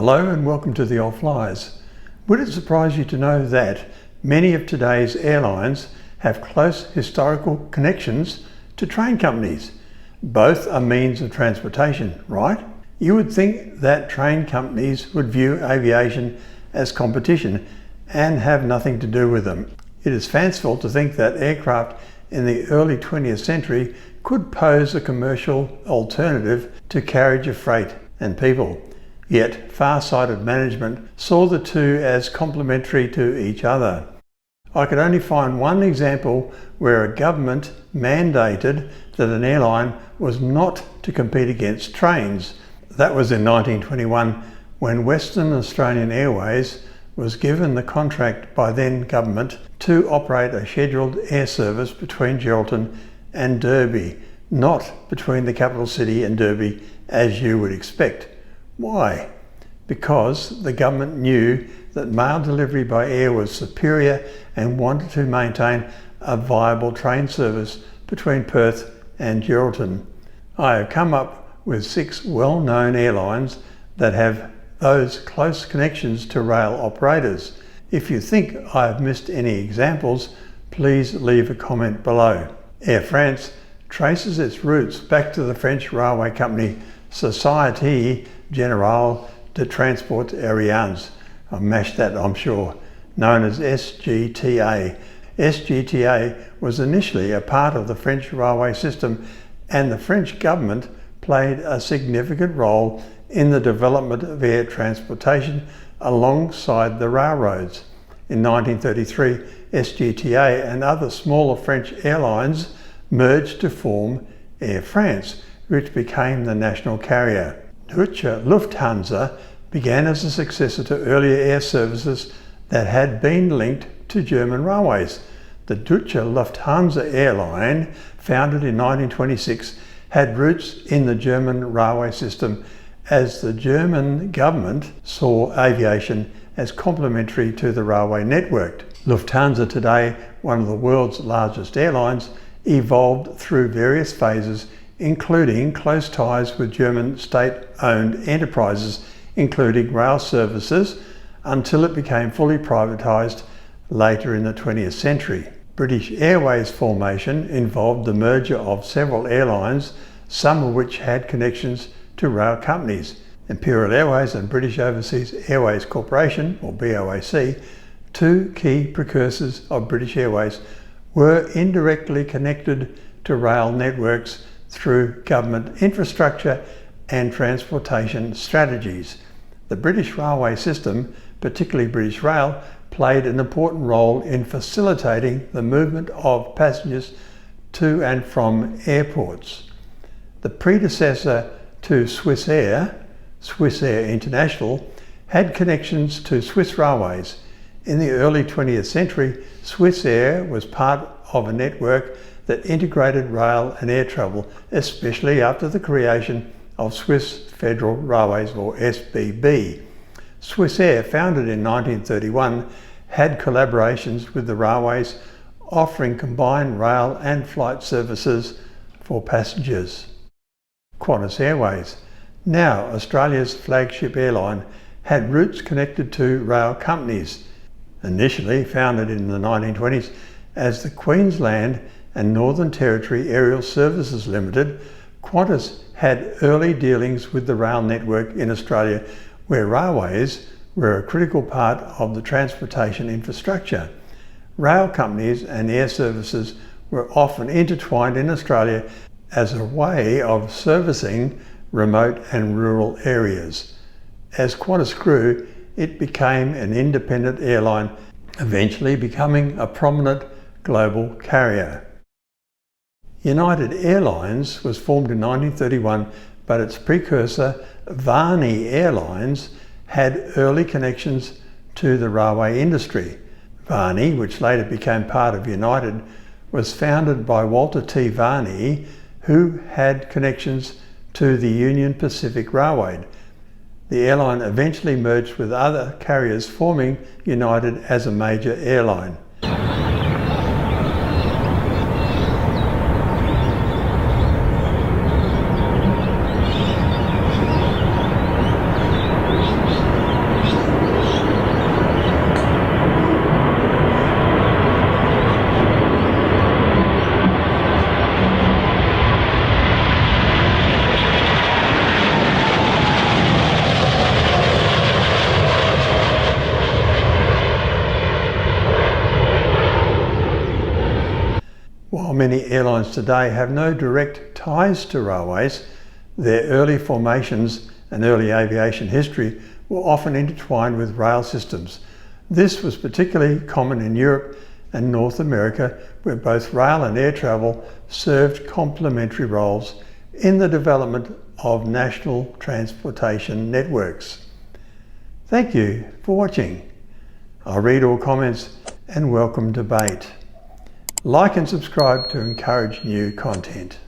Hello and welcome to The Old Flyers. Would it surprise you to know that many of today's airlines have close historical connections to train companies? Both are means of transportation, right? You would think that train companies would view aviation as competition and have nothing to do with them. It is fanciful to think that aircraft in the early 20th century could pose a commercial alternative to carriage of freight and people. Yet far-sighted management saw the two as complementary to each other. I could only find one example where a government mandated that an airline was not to compete against trains. That was in 1921 when Western Australian Airways was given the contract by then government to operate a scheduled air service between Geraldton and Derby, not between the capital city and Derby as you would expect. Why? Because the government knew that mail delivery by air was superior and wanted to maintain a viable train service between Perth and Geraldton. I have come up with 6 well-known airlines that have those close connections to rail operators. If you think I have missed any examples, please leave a comment below. Air France traces its roots back to the French railway company Société Générale de Transport Aériens, I mashed that I'm sure, known as SGTA. SGTA was initially a part of the French railway system, and the French government played a significant role in the development of air transportation alongside the railroads. In 1933, SGTA and other smaller French airlines merged to form Air France, which became the national carrier. Deutsche Lufthansa began as a successor to earlier air services that had been linked to German railways. The Deutsche Lufthansa airline, founded in 1926, had roots in the German railway system as the German government saw aviation as complementary to the railway network. Lufthansa, today one of the world's largest airlines, evolved through various phases, including close ties with German state-owned enterprises, including rail services, until it became fully privatised later in the 20th century. British Airways formation involved the merger of several airlines, some of which had connections to rail companies. Imperial Airways and British Overseas Airways Corporation, or BOAC, two key precursors of British Airways, were indirectly connected to rail networks through government infrastructure and transportation strategies. The British railway system, particularly British Rail, played an important role in facilitating the movement of passengers to and from airports. The predecessor to Swissair, Swissair International, had connections to Swiss railways. In the early 20th century, Swissair was part of a network that integrated rail and air travel, especially after the creation of Swiss Federal Railways, or SBB. Swissair, founded in 1931, had collaborations with the railways, offering combined rail and flight services for passengers. Qantas Airways, now Australia's flagship airline, had roots connected to rail companies. Initially founded in the 1920s as the Queensland and Northern Territory Aerial Services Limited, Qantas had early dealings with the rail network in Australia, where railways were a critical part of the transportation infrastructure. Rail companies and air services were often intertwined in Australia as a way of servicing remote and rural areas. As Qantas grew, it became an independent airline, eventually becoming a prominent global carrier. United Airlines was formed in 1931, but its precursor, Varney Airlines, had early connections to the railway industry. Varney, which later became part of United, was founded by Walter T. Varney, who had connections to the Union Pacific Railway. The airline eventually merged with other carriers, forming United as a major airline. many airlines today have no direct ties to railways, their early formations and early aviation history were often intertwined with rail systems. This was particularly common in Europe and North America, where both rail and air travel served complementary roles in the development of national transportation networks. Thank you for watching. I read all comments and welcome debate. Like and subscribe to encourage new content.